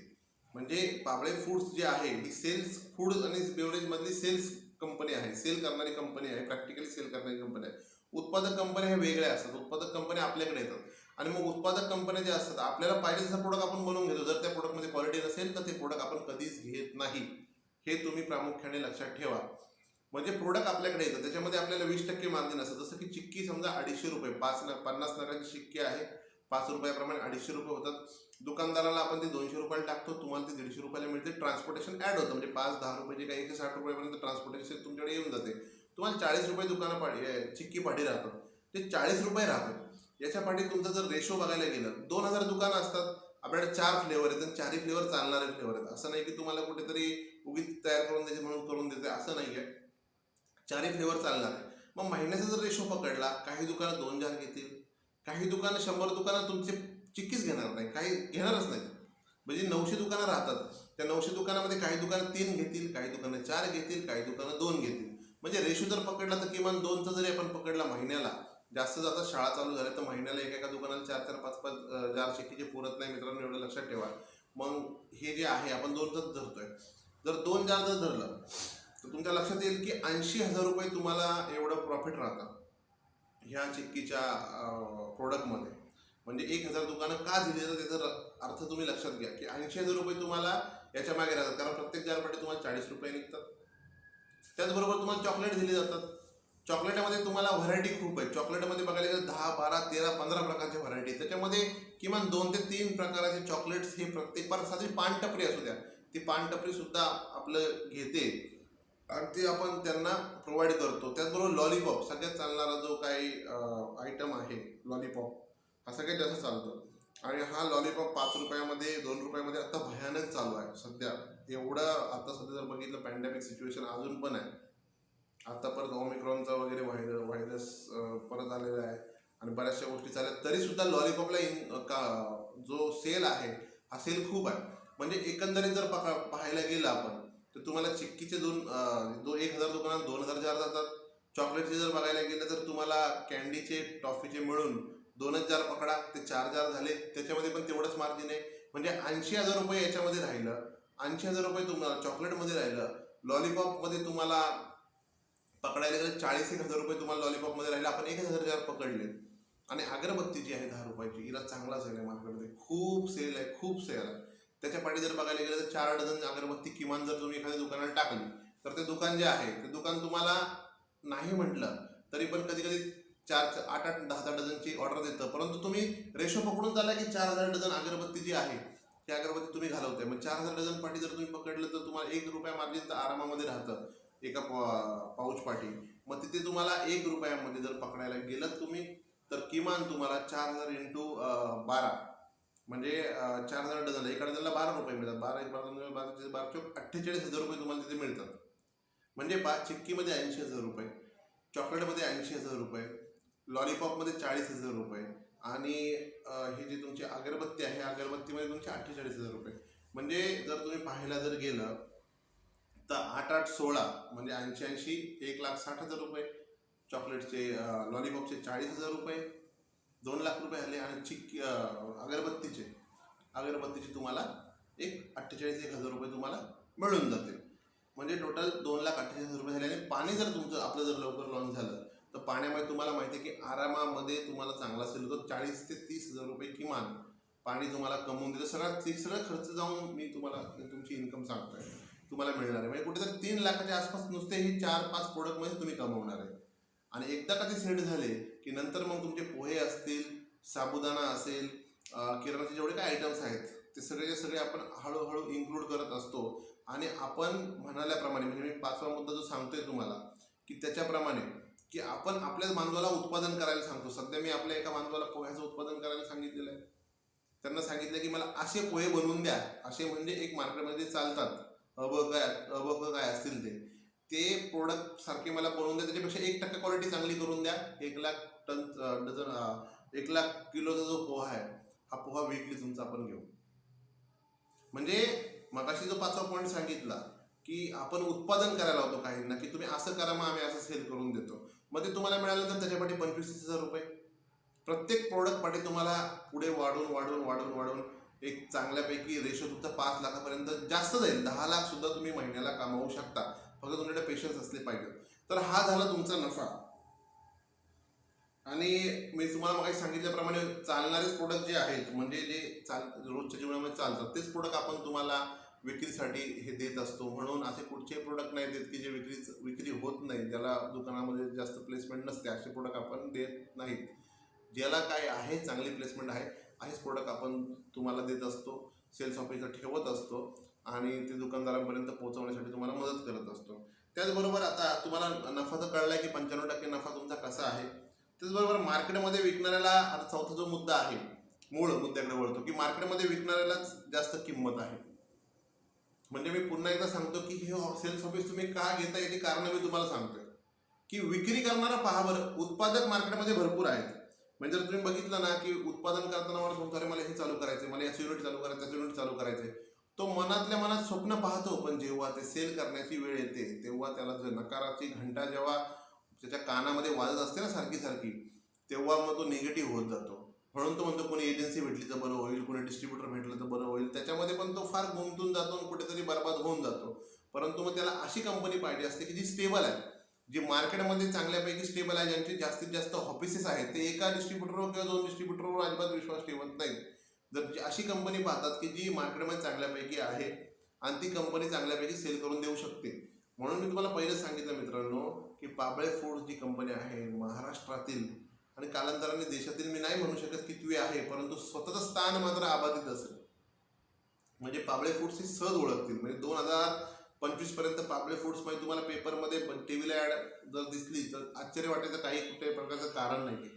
म्हणजे पाबळे फूड्स जे आहे ही सेल्स फूड आणि बेवरेजमधली सेल्स कंपनी आहे, सेल करणारी कंपनी आहे, प्रॅक्टिकली सेल करणारी कंपनी आहे. उत्पादक कंपन्या ह्या वेगळ्या असतात. उत्पादक कंपन्या आपल्याकडे येतात आणि मग उत्पादक कंपन्या ज्या असतात आपल्याला पाहिजे तसं प्रोडक्ट आपण बनवून घेतो. जर त्या प्रोडक्टमध्ये क्वालिटी नसेल तर ते प्रोडक्ट आपण कधीच घेत नाही. हे तुम्ही प्रामुख्याने लक्षात ठेवा. म्हणजे प्रोडक्ट आपल्याकडे येतं त्याच्यामध्ये आपल्याला 20% मार्जिन असतं. जसं की चिक्की समजा 250 रुपये, 50 नगाची चिक्की आहे, 5 रुपयाप्रमाणे 250 रुपये होतात. दुकानदाराला आपण ते 200 रुपयाला टाकतो, तुम्हाला ते 150 रुपयाला मिळते. ट्रान्सपोर्टेशन ॲड होतं, म्हणजे 5-10 रुपये जे काही 160 रुपयापर्यंत ट्रान्सपोर्टेशन तुमच्याकडे येऊन जाते. तुम्हाला 40 रुपये चिक्की पाठी राहतात, ते 40 रुपये राहतात. याच्या पाठी तुमचं जर रेशो बघायला गेलं 2000 दुकानं असतात, आपल्याकडे 4 फ्लेवर आहेत आणि 4ही फ्लेवर चालणारे फ्लेवर आहेत. असं नाही की तुम्हाला कुठेतरी उगीच तयार करून द्यायचे म्हणून करून देते, असं नाही आहे. 4ही फ्लेवर चालणार आहे. मग महिन्याचा जर रेशो पकडला, काही दुकानं 2 जार घेतील, काही दुकानं 100 दुकानं तुमचे चिक्कीच घेणार नाही, काही घेणारच नाहीत. म्हणजे 900 दुकानं राहतात, त्या 900 दुकानामध्ये काही दुकानं 3 घेतील, काही दुकानं 4 घेतील, काही दुकानं 2 घेतील. म्हणजे रेशो जर पकडला तर किमान 2चा जरी आपण पकडला महिन्याला, जास्त जाता शाळा चालू झाल्या तर महिन्याला एका दुकानाला 4-4, 5-5 जार चिक्कीचे पुरत नाही मित्रांनो, एवढं लक्षात ठेवा. मग हे जे आहे आपण 2चाच धरतोय. जर 2 जार जर धरलं तर तुमच्या लक्षात येईल की 80,000 रुपये तुम्हाला एवढं प्रॉफिट राहतं ह्या चिक्कीच्या प्रोडक्टमध्ये. म्हणजे 1000 दुकानं का दिली जातात त्याचा अर्थ तुम्ही लक्षात घ्या की 80,000 रुपये तुम्हाला याच्या मागे राहतात, कारण प्रत्येक जारपाठी तुम्हाला 40 रुपये निघतात. त्याचबरोबर तुम्हाला चॉकलेट दिली जातात. चॉकलेटमध्ये तुम्हाला व्हरायटी खूप आहे. चॉकलेटमध्ये बघायला गेलं 10, 12, 13, 15 प्रकारच्या व्हरायटी. त्याच्यामध्ये किमान 2 ते 3 प्रकारचे चॉकलेट्स हे प्रत्येक साधी पानटपरी असू द्या, ती पानटपरी सुद्धा आपलं घेते आणि ते आपण त्यांना प्रोव्हाइड करतो. त्याचबरोबर लॉलीपॉप, सगळ्यात चालणारा जो काही आयटम आहे लॉलीपॉप, हा सगळ्यात जास्त चालतो. आणि हा लॉलीपॉप 5 रुपयामध्ये 2 रुपयामध्ये आता भयानक चालू आहे सध्या. एवढं आता सध्या जर बघितलं पॅन्डेमिक सिच्युएशन अजून पण आहे. आता परत ओमिक्रॉनचा वगैरे व्हायरस परत आलेला आहे आणि बऱ्याचशा गोष्टी चालल्या, तरी सुद्धा लॉलीपॉपला जो सेल आहे हा सेल खूप आहे. म्हणजे एकंदरीत जर पाहायला गेलं आपण तर तुम्हाला चिक्कीचे 1000 दुकानात 2000 जार जातात. चॉकलेटचे जर बघायला गेलं तर तुम्हाला कॅन्डीचे, टॉफीचे मिळून 2च जार पकडा, ते 4 जार झाले, त्याच्यामध्ये पण तेवढंच मार्जिन आहे. म्हणजे 80,000 रुपये याच्यामध्ये राहिलं, 80,000 रुपये तुम्हाला चॉकलेटमध्ये राहिलं. लॉलीपॉपमध्ये तुम्हाला पकडायला गेलं 40,000 रुपये तुम्हाला लॉलीपॉपमध्ये राहिले. आपण 1000 जार पकडले. आणि अगरबत्ती जी आहे 10 रुपयाची, हिला चांगला सेल आहे मार्केटमध्ये, खूप सेल आहे, खूप सेल आहे. त्याच्या पाठी जर बघायला गेलं तर 4 डझन अगरबत्ती किमान जर तुम्ही एखाद्या दुकानाला टाकली तर ते दुकान जे आहे ते दुकान तुम्हाला नाही म्हटलं तरी पण कधी कधी 8-8, 10-10 डझनची ऑर्डर देतं. परंतु तुम्ही रेशो पकडून चालला की 4000 डझन अगरबत्ती जी आहे ती अगरबत्ती तुम्ही घालवताय. मग 4000 डझन पाठी जर तुम्ही पकडलं तर तुम्हाला 1 रुपया मार्जिन तर आरामामध्ये राहतं एका पाऊच पाठी. मग तिथे तुम्हाला 1 रुपयामध्ये जर पकडायला गेलं तुम्ही तर किमान तुम्हाला 4000 × 12 म्हणजे 4000 डझन, एका डझनला 12 रुपये मिळतात. 12 48,000 रुपये तुम्हाला तिथे मिळतात. म्हणजे चिक्कीमध्ये 80,000 रुपये, चॉकलेटमध्ये 80,000 रुपये, लॉलीपॉपमध्ये 40,000 रुपये आणि ही जी तुमची अगरबत्ती आहे, अगरबत्तीमध्ये तुमचे 48,000 रुपये. म्हणजे जर तुम्ही पाहायला जर गेलं तर 8-8-16 म्हणजे 80-80 1,60,000 रुपये. चॉकलेटचे लॉलीपॉपचे 40,000 रुपये, 2 लाख रुपये आले. आणि अगरबत्तीचे तुम्हाला एक 48,000 रुपये तुम्हाला मिळून जाते. म्हणजे टोटल 2,48,000 रुपये झाले. आणि पाणी जर तुमचं आपलं जर लवकर लॉन्च झालं तर पाण्यामध्ये तुम्हाला माहिती आहे की आरामामध्ये तुम्हाला चांगला सेल होतो. 40,000 ते 30,000 रुपये किमान पाणी तुम्हाला कमवून देतं. सगळं खर्च जाऊन मी तुम्हाला तुमची इन्कम सांगतोय तुम्हाला मिळणार आहे. म्हणजे कुठेतरी 3 लाखाच्या आसपास नुसते हे 4-5 प्रोडक्टमध्ये तुम्ही कमवणार आहे. आणि एकदा का ते सेट झाले की नंतर मग तुमचे पोहे असतील, साबुदाणा असेल, किराणाचे जेवढे काही आयटम्स आहेत ते सगळे आपण हळूहळू इन्क्लूड करत असतो. आणि आपण म्हणाल्याप्रमाणे म्हणजे मी 5वा मुद्दा जो सांगतोय तुम्हाला की त्याच्याप्रमाणे की आपण आपल्याच बांधवाला उत्पादन करायला सांगतो. सध्या मी आपल्या एका बांधवाला पोह्याचं उत्पादन करायला सांगितलेलं आहे. त्यांना सांगितलं की मला असे पोहे बनवून द्या, असे म्हणजे एक मार्केटमध्ये चालतात अबक काय असतील ते प्रोडक्ट सारखे मला बनवून द्या. त्याच्यापेक्षा 1% क्वालिटी चांगली करून द्या. 1,00,000 किलोचा जो पोहा आहे हा पोहा वीकली तुमचा आपण घेऊ. म्हणजे मगाशी जो 5वा पॉईंट सांगितला की आपण उत्पादन करायला होतो काहींना की तुम्ही असं करा मग आम्ही असं सेल करून देतो. मग ते तुम्हाला मिळालं तर त्याच्यापाठी 25,000 रुपये. प्रत्येक प्रोडक्ट पाठी तुम्हाला पुढे वाढून एक चांगल्यापैकी रेशो तुमचा 5 लाखापर्यंत जास्त जाईल. 10 लाख सुद्धा तुम्ही महिन्याला कमावू शकता. फक्त तुमच्याकडे पेशन्स असले पाहिजे. तर हा झाला तुमचा नफा. आणि मी तुम्हाला मग सांगितल्याप्रमाणे चालणारेच प्रोडक्ट जे आहेत म्हणजे जे रोजच्या जीवनामध्ये चालतात तेच प्रोडक्ट आपण तुम्हाला विक्रीसाठी हे देत असतो. म्हणून असे कुठचे प्रोडक्ट नाही देत की जे विक्री होत नाही, ज्याला दुकानामध्ये जास्त प्लेसमेंट नसते, असे प्रोडक्ट आपण देत नाहीत. ज्याला काय आहे चांगली प्लेसमेंट आहे असेच प्रोडक्ट आपण तुम्हाला देत असतो. सेल्स ऑफिसर ठेवत असतो आणि ते दुकानदारांपर्यंत पोहोचवण्यासाठी तुम्हाला मदत करत असतो. त्याचबरोबर आता तुम्हाला नफा तर कळलाय की 95% नफा तुमचा कसा आहे. त्याचबरोबर मार्केटमध्ये विकणाऱ्याला आता चौथा जो मुद्दा आहे मूळ मुद्द्याकडे वळतो की मार्केटमध्ये विकणाऱ्यालाच जास्त किंमत आहे. म्हणजे मी पुन्हा एकदा सांगतो की हे सेल्स ऑफिस तुम्ही का घेता याची कारण मी तुम्हाला सांगतोय की विक्री करणारा पहा बरं, उत्पादक मार्केटमध्ये भरपूर आहेत. म्हणजे जर तुम्ही बघितलं ना की उत्पादन करताना मला म्हणतो अरे मला हे चालू करायचं, मला याचं युनिट चालू करायचं, त्याचं युनिट चालू करायचंय, तो मनातल्या मनात स्वप्न पाहतो. पण जेव्हा ते सेल करण्याची वेळ येते तेव्हा त्याला जर नकाराची घंटा जेव्हा त्याच्या कानामध्ये वाजत असते ना सारखी, तेव्हा मग तो निगेटिव्ह होत जातो. म्हणून तो म्हणतो कोणी एजन्सी भेटली तर बरं होईल, कोणी डिस्ट्रीब्युटर भेटलं तर बरं होईल. त्याच्यामध्ये पण तो फार गुंतून जातो आणि कुठेतरी बरबाद होऊन जातो. परंतु मग त्याला अशी कंपनी पाहिजे असते की जी स्टेबल आहे, जी मार्केटमध्ये चांगल्यापैकी स्टेबल आहे, ज्यांची जास्तीत जास्त ऑफिसेस आहेत. ते एका डिस्ट्रीब्युटरवर किंवा 2 डिस्ट्रीब्युटरवर अजिबात विश्वास ठेवत नाहीत. जर अशी कंपनी पाहतात की जी मार्केटमध्ये चांगल्यापैकी आहे आणि ती कंपनी चांगल्यापैकी सेल करून देऊ शकते. म्हणून मी तुम्हाला पहिलं सांगितलं मित्रांनो की पाबळे फूड जी कंपनी आहे महाराष्ट्रातील आणि कालांतराने देशातील, मी नाही म्हणू शकत कितवी आहे, परंतु स्वतःचं स्थान मात्र अबाधित असेल. म्हणजे पाबळे फूड्स ही सहज ओळखतील. म्हणजे 2025 पर्यंत पाबळे फूड्स मध्ये तुम्हाला पेपरमध्ये टीव्हीला ऍड जर दिसली तर आश्चर्य वाटायचं काही कुठल्याही प्रकारचं कारण नाही.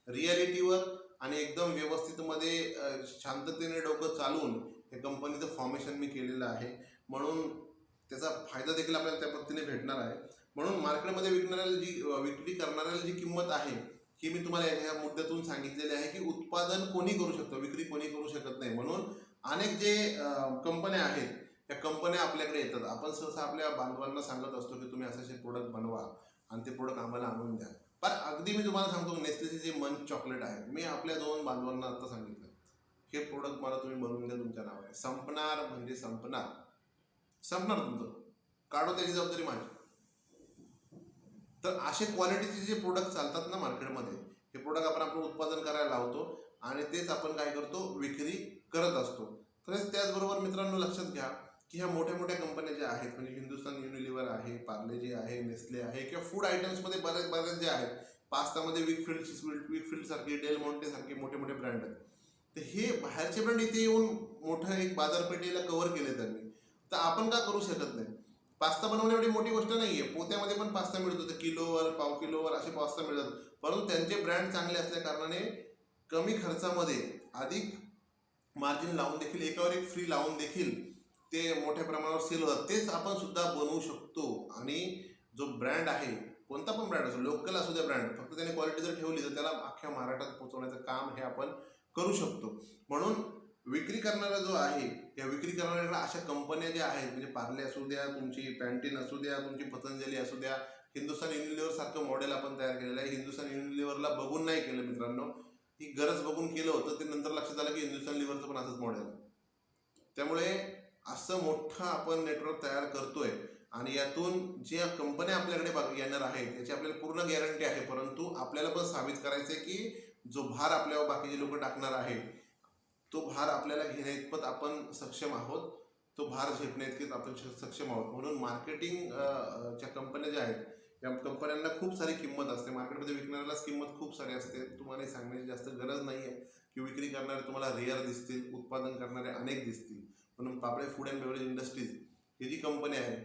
रियालिटीवर आणि एकदम व्यवस्थित मध्ये शांततेने डोकं चालवून या कंपनीचं फॉर्मेशन मी केलेलं आहे. म्हणून त्याचा फायदा देखील आपल्याला त्या पद्धतीने भेटणार आहे. म्हणून मार्केटमध्ये विक्री करणाऱ्याला जी किंमत आहे ही मी तुम्हाला या मुद्द्यातून सांगितलेली आहे की उत्पादन कोणी करू शकतो, विक्री कोणी करू शकत नाही. म्हणून अनेक जे कंपन्या आहेत त्या कंपन्या आपल्याकडे येतात. आपण सहसा आपल्या बांधवांना सांगत असतो की तुम्ही असे प्रोडक्ट बनवा आणि ते प्रोडक्ट आम्हाला आणून द्या. पण अगदी मी तुम्हाला सांगतो नेस्लेचे जे मंच चॉकलेट आहे, मी आपल्या 2 बांधवांना आता सांगितलं हे प्रोडक्ट मला तुम्ही बनवून द्या तुमच्या नावाने. संपणार म्हणजे संपणार तुमचं, काढो त्याची जबाबदारी माझी. तर असे क्वालिटीचे जे प्रोडक्ट चालतात ना मार्केटमध्ये, हे प्रोडक्ट आपण आपलं उत्पादन करायला लावतो आणि तेच आपण काय करतो विक्री करत असतो. तसेच त्याचबरोबर मित्रांनो लक्षात घ्या की ह्या मोठ्या कंपन्या ज्या आहेत म्हणजे हिंदुस्तान युनिलिव्हर आहे, पार्लेजी आहे, नेस्ले आहे किंवा फूड आयटम्समध्ये बऱ्याच जे आहेत, पास्तामध्ये विकफिल्ड सारखे, डेल मोंटे सारखे मोठे ब्रँड आहेत. तर हे बाहेरचे ब्रँड इथे येऊन मोठं एक बाजारपेठेला कव्हर केले त्यांनी. तर आपण का करू शकत नाही? पास्ता बनवणे एवढी मोठी गोष्ट नाहीये. पोत्यामध्ये पण पास्ता मिळतो, तर किलोवर, पाव किलोवर असे पास्ता मिळतात. परंतु त्यांचे ब्रँड चांगले असल्या कारणाने कमी खर्चामध्ये अधिक मार्जिन लावून देखील, एकावर एक फ्री लावून देखील ते मोठ्या प्रमाणावर सेल होतात. तेच आपण सुद्धा बनवू शकतो. आणि जो ब्रँड आहे कोणता पण ब्रँड असो, लोकल असू द्या ब्रँड, फक्त त्याने क्वालिटी जर ठेवली तर त्याला अख्ख्या महाराष्ट्रात पोहोचवण्याचं काम हे आपण करू शकतो. म्हणून विक्री करणारा जो आहे, या विक्री करणाऱ्या अशा कंपन्या ज्या आहेत, म्हणजे पार्ले असू द्या, तुमची पॅन्टीन असू द्या, तुमची पतंजली असू द्या, हिंदुस्तान युनिलिव्हर सारखं मॉडेल आपण तयार केलेलं आहे. हिंदुस्तान युनिलिव्हरला बघून नाही केलं मित्रांनो, ही गरज बघून केलं होतं, ते नंतर लक्षात आलं की हिंदुस्तान लिव्हरचं पण असंच मॉडेल आहे. त्यामुळे असं मोठं आपण नेटवर्क तयार करतोय आणि यातून ज्या कंपन्या आपल्याकडे येणार आहेत त्याची आपल्याला पूर्ण गॅरंटी आहे. परंतु आपल्याला पण साबित करायचं आहे की जो भार आपल्यावर बाकीचे लोक टाकणार आहे तो भार आपल्याला घेण्याइतपत आपण सक्षम आहोत, तो भार झेपण्याइतकेच आपण सक्षम आहोत. म्हणून मार्केटिंग च्या कंपन्या ज्या आहेत त्या कंपन्यांना खूप सारी किंमत असते, मार्केटमध्ये विकणाऱ्यालाच किंमत खूप सारी असते. तुम्हाला सांगण्याची जास्त गरज नाही आहे की विक्री करणारे तुम्हाला रेअर दिसतील, उत्पादन करणारे अनेक दिसतील. म्हणून Papale food and beverage industries ही जी कंपनी आहे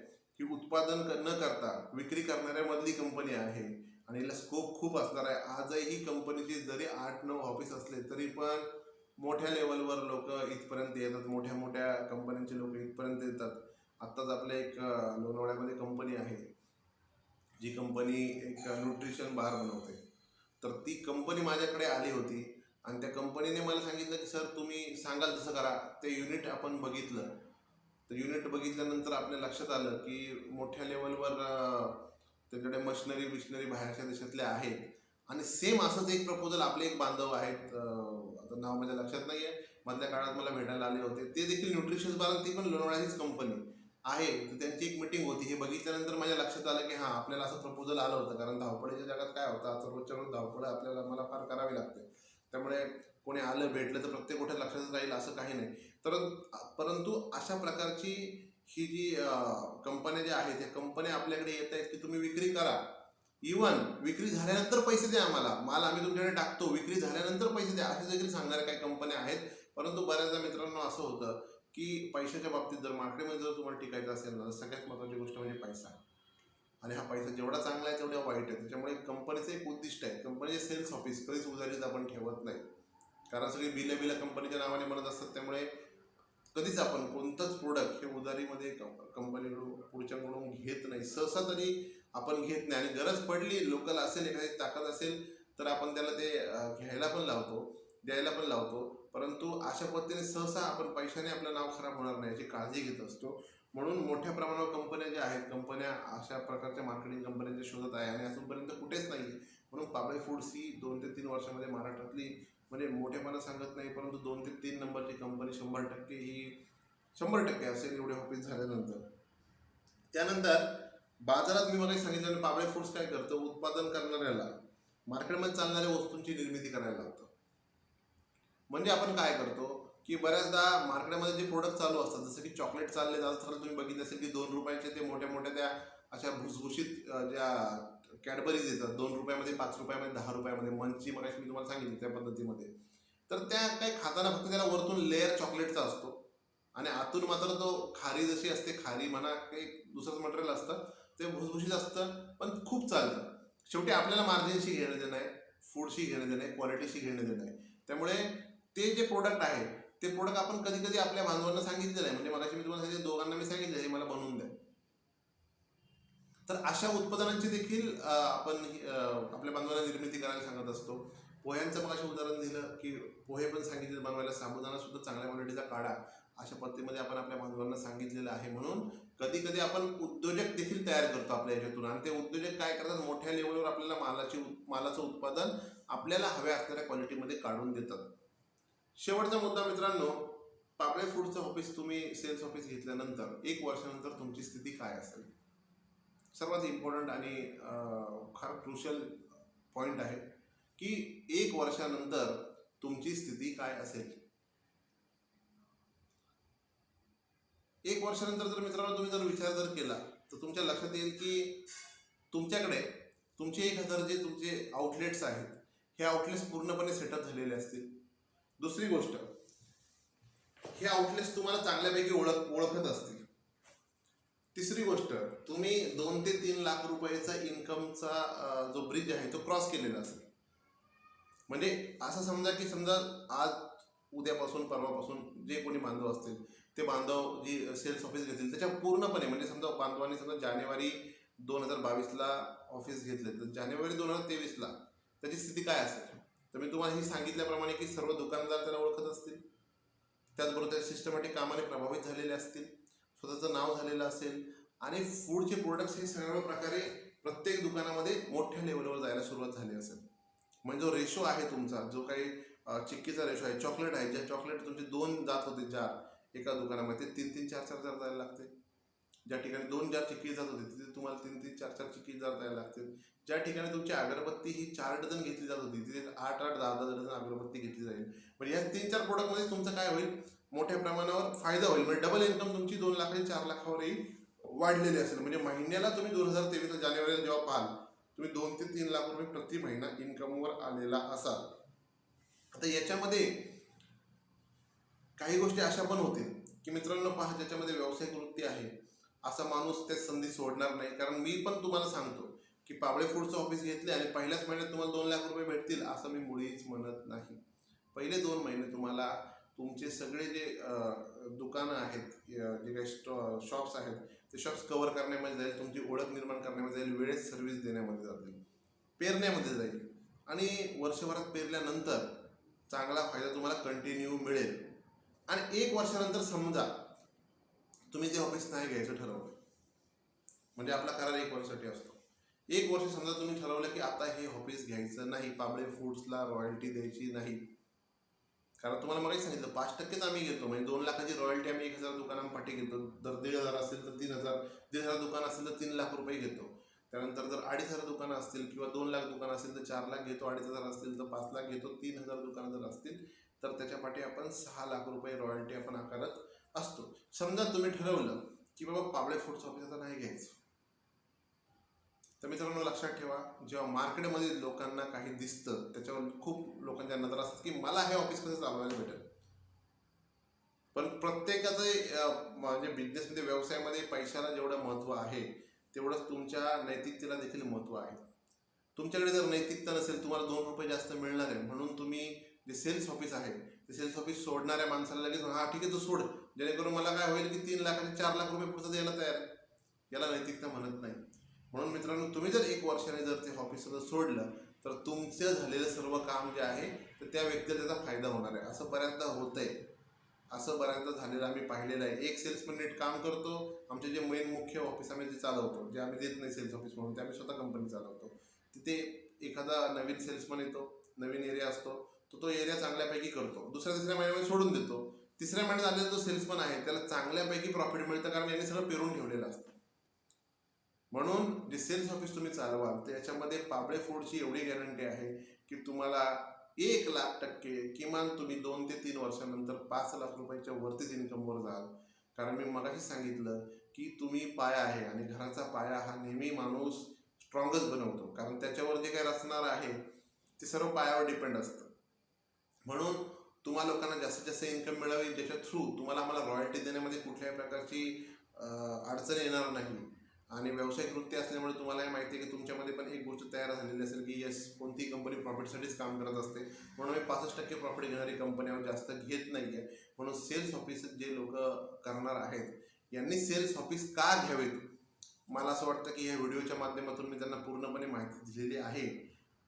ही उत्पादन न करता विक्री करणाऱ्यामधली कंपनी आहे आणि हिला स्कोप खूप असणार आहे. आजही ही कंपनीची जरी 8-9 ऑफिस असले तरी पण मोठ्या लेवलवर लोक इथपर्यंत येतात, मोठ्या मोठ्या कंपन्यांचे लोक इथपर्यंत येतात. आत्ताच आपल्या एक लोणावळ्यामध्ये कंपनी आहे, जी कंपनी एक न्यूट्रिशन बार बनवते. तर ती कंपनी माझ्याकडे आली होती आणि त्या कंपनीने मला सांगितलं की सर तुम्ही सांगाल तसं करा. ते युनिट आपण बघितलं, तर युनिट बघितल्यानंतर आपल्या लक्षात आलं की मोठ्या लेवलवर त्याच्याकडे मशिनरी बाहेरच्या देशातल्या आहेत. आणि सेम असंच एक प्रपोजल आपले एक बांधव आहेत, आता नाव माझ्या लक्षात नाही आहे, मधल्या काळात मला भेटायला आले होते. ते देखील न्यूट्रिशन बार, ती पण लोणावळ्याचीच कंपनी आहे. तर त्यांची एक मिटिंग होती. हे बघितल्यानंतर माझ्या लक्षात आलं की हां, आपल्याला असं प्रपोजल आलं होतं. कारण धावपळीच्या जगात काय होतं, आता रोजच्या रोज धावपळ आपल्याला मला फार करावी लागते. त्यामुळे कोणी आलं भेटलं तर प्रत्येक गोष्ट लक्षात राहील असं काही नाही. तर परंतु अशा प्रकारची ही जी कंपन्या ज्या आहेत त्या कंपन्या आपल्याकडे येत आहेत की तुम्ही विक्री करा, इवन विक्री झाल्यानंतर पैसे द्या आम्हाला, माल आम्ही तुमच्याकडे टाकतो, विक्री झाल्यानंतर पैसे द्या, असे देखील सांगणाऱ्या काही कंपन्या आहेत. परंतु बऱ्याचदा मित्रांनो असं होतं की पैशाच्या बाबतीत जर मार्केटमध्ये जर तुम्हाला टिकायचं असेल ना, तर सगळ्यात महत्त्वाची गोष्ट म्हणजे पैसा. आणि हा पैसा जेवढा चांगला आहे तेवढा वाईट आहे. त्याच्यामुळे कंपनीचं एक उद्दिष्ट आहे, कंपनीचे सेल्स ऑफिस कधीच उधारीच आपण ठेवत नाही. कारण सगळी बिलं कंपनीच्या नावाने बनत असतात. त्यामुळे कधीच आपण कोणतंच प्रोडक्ट हे उधारीमध्ये कंपनीकडून पुढच्याकडून घेत नाही, सहसा तरी आपण घेत नाही. आणि गरज पडली, लोकल असेल, एखादी ताकद असेल तर आपण त्याला ते घ्यायला पण लावतो, द्यायला पण लावतो. परंतु अशा पद्धतीने सहसा आपण पैशाने आपलं नाव खराब होणार नाही याची काळजी घेत असतो. म्हणून मोठ्या प्रमाणावर कंपन्या ज्या आहेत, कंपन्या अशा प्रकारच्या मार्केटिंग कंपन्यांच्या शोधात आहे आणि अजूनपर्यंत कुठेच नाही. म्हणून पापळे फूड्स ही 2 ते 3 वर्षामध्ये महाराष्ट्रातली, म्हणजे मोठेपणा सांगत नाही परंतु 2 ते 3 नंबरची कंपनी 100% ही 100% असेल एवढे ऑफिस झाल्यानंतर. त्यानंतर बाजारात मी मला सांगितलं पापळे फूड्स काय करतं, उत्पादन करणाऱ्याला मार्केटमध्ये चालणाऱ्या वस्तूंची निर्मिती करायला लावतं. म्हणजे आपण काय करतो की बऱ्याचदा मार्केटमध्ये जे प्रोडक्ट चालू असतात, जसं की चॉकलेट चालले आजकाल तुम्ही बघितलं असेल की 2 रुपयाचे ते मोठ्या मोठ्या त्या अशा भुसभुशीत ज्या कॅडबरीज येतात 2 रुपयामध्ये, 5 रुपयामध्ये, 10 रुपयामध्ये, मंचची मगाशी मी तुम्हाला सांगितलं त्या पद्धतीमध्ये. तर त्या काही खाताना फक्त त्याला वरतून लेअर चॉकलेटचा असतो आणि आतून मात्र तो खारी जशी असते, खारी म्हणा काही दुसरंच मटेरियल असतं, ते भुसभुशीत असतं पण खूप चालतं. शेवटी आपल्याला मार्जिनशी घेणं देणं आहे, फूडशी घेणं देणं आहे, क्वालिटीशी घेणं देणं आहे. त्यामुळे ते जे प्रोडक्ट आहे ते प्रोडक्ट आपण कधी कधी आपल्या बांधवांना सांगितलेलं आहे, म्हणजे मगाशी मी तुम्हाला सांगितलं, दोघांना मी सांगितलं हे मला बनवून द्या. तर अशा उत्पादनांची देखील आपण आपल्या बांधवांना निर्मिती करायला सांगत असतो. पोह्यांचं मगाशी उदाहरण दिलं की पोहे पण सांगितले बनवायला, साबुदाणा सुद्धा चांगल्या क्वालिटीचा काढा, अशा पद्धतीमध्ये आपण आपल्या बांधवांना सांगितलेलं आहे. म्हणून कधी कधी आपण उद्योजक देखील तयार करतो आपल्या याच्यातून आणि ते उद्योजक काय करतात, मोठ्या लेवलवर आपल्याला मालाचं उत्पादन आपल्याला हव्या असणाऱ्या क्वालिटीमध्ये काढून देतात. शेवटचा मुद्दा मित्रांनो, पापळे फूडचं ऑफिस तुम्ही सेल्स ऑफिस घेतल्यानंतर 1 वर्षानंतर तुमची स्थिती काय असेल. सर्वात इम्पॉर्टंट आणि फार क्रुशियल पॉईंट आहे की 1 वर्षानंतर तुमची स्थिती काय असेल. 1 वर्षानंतर जर मित्रांनो तुम्ही जर विचार जर केला तर तुमच्या लक्षात येईल की तुमच्याकडे तुमचे 1000 जे तुमचे आउटलेट्स आहेत हे आउटलेट्स पूर्णपणे सेटअप झालेले असतील. दुसरी गोष्ट, हे आउटलेट्स तुम्हाला चांगल्यापैकी ओळखत असतील. तिसरी गोष्ट, तुम्ही 2 ते 3 लाख रुपयाचा इन्कमचा जो ब्रिज आहे तो क्रॉस केलेला असेल. म्हणजे असं समजा की समजा आज उद्यापासून परवापासून जे कोणी बांधव असतील ते बांधव जी सेल्स ऑफिस घेतील त्याच्या पूर्णपणे, म्हणजे समजा बांधवांनी समजा जानेवारी 2022ला ऑफिस घेतले तर जानेवारी 2023ला त्याची स्थिती काय असेल? तर मी तुम्हाला ही सांगितल्याप्रमाणे की सर्व दुकानदार त्याला ओळखत असतील, त्याचबरोबर त्या सिस्टमॅटिक कामाने प्रभावित झालेले असतील, स्वतःचं नाव झालेलं असेल आणि फूडचे प्रोडक्ट्स हे सर्व प्रकारे प्रत्येक दुकानामध्ये मोठ्या लेवलवर जायला सुरुवात झाली असेल. म्हणजे जो रेशो आहे तुमचा, जो काही चिक्कीचा रेशो आहे, चॉकलेट आहे, ज्या चॉकलेट तुमचे 2 जात होते जार एका दुकानामध्ये, 3-3, 4-4 जार जायला लागते. ज्या ठिकाणी 2 जार चिक्की जात होती तिथे तुम्हाला 3-3, 4-4 चिक्की जार जायला लागतील. ज्या ठिकाणी तुमची अगरबत्ती ही 4 डझन घेतली जात होती तिथे 8-8, 10-10 डझन अगरबत्ती घेतली जाईल. म्हणजे या 3-4 प्रोडक्टमध्ये तुमचं काय होईल, मोठ्या प्रमाणावर फायदा होईल. म्हणजे डबल इन्कम तुमची 2 लाख आणि 4 लाखावरही वाढलेली असेल. म्हणजे महिन्याला तुम्ही 2023 जानेवारीला जेव्हा पाहाल, तुम्ही 2 ते 3 लाख रुपये प्रति महिना इन्कमवर आलेला असाल. आता याच्यामध्ये काही गोष्टी अशा पण होतील की मित्रांनो पहा, ज्याच्यामध्ये व्यावसायिक वृत्ती आहे असा माणूस ते संधी सोडणार नाही. कारण मी पण तुम्हाला सांगतो की पाबळे फूडचं ऑफिस घेतले आणि पहिल्याच महिन्यात तुम्हाला 2 लाख रुपये भेटतील असं मी मुळीच म्हणत नाही. पहिले 2 महिने तुम्हाला तुमचे सगळे जे दुकानं आहेत, जे काही शॉप्स आहेत, ते शॉप्स कव्हर करण्यामध्ये जाईल, तुमची ओळख निर्माण करण्यामध्ये जाईल, वेळेत सर्व्हिस देण्यामध्ये जातील, पेरण्यामध्ये जाईल आणि वर्षभरात पेरल्यानंतर चांगला फायदा तुम्हाला कंटिन्यू मिळेल. आणि 1 वर्षानंतर समजा तुम्ही ते ऑफिस नाही घ्यायचं ठरवलं, म्हणजे आपला करार 1 वर्षासाठी असतो. 1 वर्ष समजा तुम्ही ठरवलं की आता हे ऑफिस घ्यायचं नाही, पाबळे फूड्सला रॉयल्टी द्यायची नाही. कारण तुम्हाला मगाशी सांगितलं 5%च आम्ही घेतो. म्हणजे 2 लाखाची रॉयल्टी आम्ही 1000 दुकानांपाठी घेतो. जर 1500 असेल तर 3000, 1500 दुकान असेल तर 3 लाख रुपये घेतो. त्यानंतर जर 2500 दुकानं असतील किंवा 2 लाख दुकानं असतील तर 4 लाख घेतो, 2500 असतील तर 5 लाख घेतो, 3000 दुकानं जर असतील तर त्याच्यापाठी आपण 6 लाख रुपये रॉयल्टी आपण आकारत असतो. समजा तुम्ही ठरवलं की बाबा पाबळे फूड्स ऑफिस आता नाही घ्यायचं, तर मित्रांनो लक्षात ठेवा, जेव्हा मार्केटमध्ये लोकांना काही दिसतं त्याच्यावर खूप लोकांच्या नजर असतात की मला हे ऑफिस कसं चालवायला भेटेल. पण प्रत्येकाचं म्हणजे बिझनेसमध्ये, व्यवसायामध्ये पैशाला जेवढं महत्त्व आहे तेवढंच तुमच्या नैतिकतेला देखील महत्त्व आहे. तुमच्याकडे जर नैतिकता नसेल, तुम्हाला 2 रुपये जास्त मिळणार आहे म्हणून तुम्ही जे सेल्स ऑफिस आहे ते सेल्स ऑफिस सोडणाऱ्या माणसाला लगेच हा ठीक आहे तू सोड, जेणेकरून मला काय होईल की 3 लाख आणि 4 लाख रुपये पुढचं द्यायला तयार आहे, याला नैतिकता म्हणत नाही. म्हणून मित्रांनो, तुम्ही जर 1 वर्षाने जर ते ऑफिस सोडलं तर तुमचं झालेलं सर्व काम जे आहे तर त्या व्यक्तीला त्याचा फायदा होणार आहे. असं बऱ्याचदा होतंय, असं बऱ्याचदा झालेलं आम्ही पाहिलेलं आहे. एक सेल्समन नीट काम करतो, आमचे जे मेन मुख्य ऑफिस आम्ही जे चालवतो, जे आम्ही देत नाही सेल्स ऑफिस म्हणून, ते आम्ही स्वतः कंपनी चालवतो, तिथे एखादा नवीन सेल्समन येतो, नवीन एरिया असतो, तो एरिया चांगल्यापैकी करतो, दुसऱ्या-तिसऱ्या महिन्यामध्ये सोडून देतो. तिसऱ्या महिन्यात आलेला जो सेल्समन आहे त्याला चांगल्यापैकी प्रॉफिट मिळतं, कारण यांनी सगळं पेरून ठेवलेलं असतं. म्हणून जे सेल्स ऑफिस तुम्ही चालवाल त्याच्यामध्ये पाबळे फूडची एवढी गॅरंटी आहे की तुम्हाला 1,00,000% किमान तुम्ही 2 ते 3 वर्षानंतर 5 लाख रुपयाच्या वरतीच इन्कमवर जाल. कारण मी मगाशी सांगितलं की तुम्ही पाया आहे आणि घराचा पाया हा नेहमी माणूस स्ट्रॉंगच बनवतो, कारण त्याच्यावर जे काही रचणार आहे ते सर्व पायावर डिपेंड असतं. म्हणून तुम्हा लोकांना जास्तीत जास्त इन्कम मिळावी, ज्याच्या थ्रू तुम्हाला आम्हाला रॉयल्टी देण्यामध्ये कुठल्याही प्रकारची अडचण येणार नाही. आणि व्यावसायिक वृत्ती असल्यामुळे तुम्हाला हे माहिती आहे की तुमच्यामध्ये पण एक गोष्ट तयार झालेली असेल की यस, कोणतीही कंपनी प्रॉफिटसाठीच काम करत असते, म्हणून मी 65% प्रॉफिट घेणारी कंपनीवर जास्त घेत नाही आहे. म्हणून सेल्स ऑफिस जे लोक करणार आहेत यांनी सेल्स ऑफिस का घ्यावेत, मला असं वाटतं की ह्या व्हिडिओच्या माध्यमातून मी त्यांना पूर्णपणे माहिती दिलेली आहे.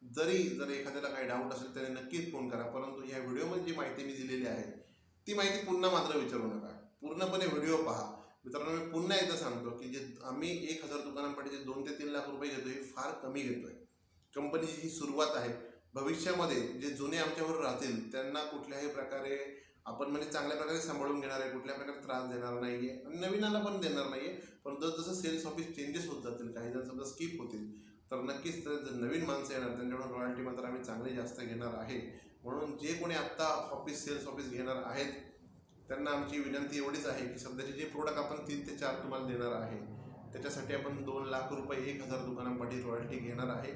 जर एखाद्याला काही डाऊट असेल त्याने नक्कीच फोन करा, परंतु ह्या व्हिडिओमध्ये जी माहिती मी दिलेली आहे ती माहिती पुन्हा मात्र विचारू नका, पूर्णपणे व्हिडिओ पहा. मित्रांनो, मी पुन्हा एकदा सांगतो की जे आम्ही 1000 दुकानांपाठी जे 2 ते 3 लाख रुपये घेतो हे फार कमी घेतोय. कंपनीची ही सुरुवात आहे. भविष्यामध्ये जे जुने आमच्यावर राहतील त्यांना कुठल्याही प्रकारे आपण म्हणजे चांगल्या प्रकारे सांभाळून घेणार आहे, कुठल्या प्रकारे त्रास देणार नाहीये आणि नवीनाला पण देणार नाहीये. पण जसं सेल्स ऑफिस चेंजेस होत जातील, काही जण समजा स्किप होतील, तर नक्कीच जर नवीन माणसं येणार त्यांच्याकडून रॉयल्टी मात्र आम्ही चांगली जास्त घेणार आहे. म्हणून जे कोणी आत्ता सेल्स ऑफिस घेणार आहेत त्यांना आमची विनंती एवढीच आहे की सध्याचे जे प्रोडक्ट आपण 3 ते 4 तुम्हाला देणार आहे त्याच्यासाठी आपण 2 लाख रुपये 1000 दुकानांपाठी रॉयल्टी घेणार आहे.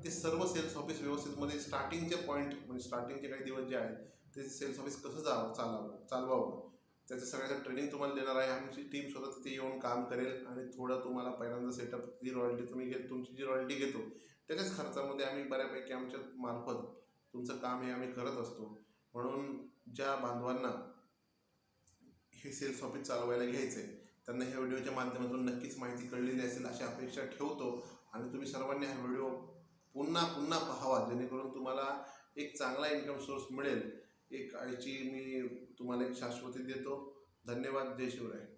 ते सर्व सेल्स ऑफिस व्यवस्थितमध्ये स्टार्टिंगचे पॉईंट म्हणजे स्टार्टिंगचे काही दिवस जे आहेत ते सेल्स ऑफिस कसं चालवावं त्याचं सगळ्याचं ट्रेनिंग तुम्हाला देणार आहे. आमची टीम स्वतः तिथे येऊन काम करेल आणि थोडं तुम्हाला पहिल्यांदा सेटअप जी रॉयल्टी तुमची जी रॉयल्टी घेतो त्याच्याच खर्चामध्ये आम्ही बऱ्यापैकी आमच्या मार्फत तुमचं काम हे आम्ही करत असतो. म्हणून ज्या बांधवांना हे सेल्स ऑफिस चालवायला घ्यायचं आहे त्यांना ह्या व्हिडिओच्या माध्यमातून नक्कीच माहिती कळलेली असेल अशी अपेक्षा ठेवतो. आणि तुम्ही सर्वांनी हा व्हिडिओ पुन्हा पुन्हा पाहावा, जेणेकरून तुम्हाला एक चांगला इन्कम सोर्स मिळेल. एक याची मी तुम्हाला एक शाश्वती देतो. धन्यवाद. जय शिवराय.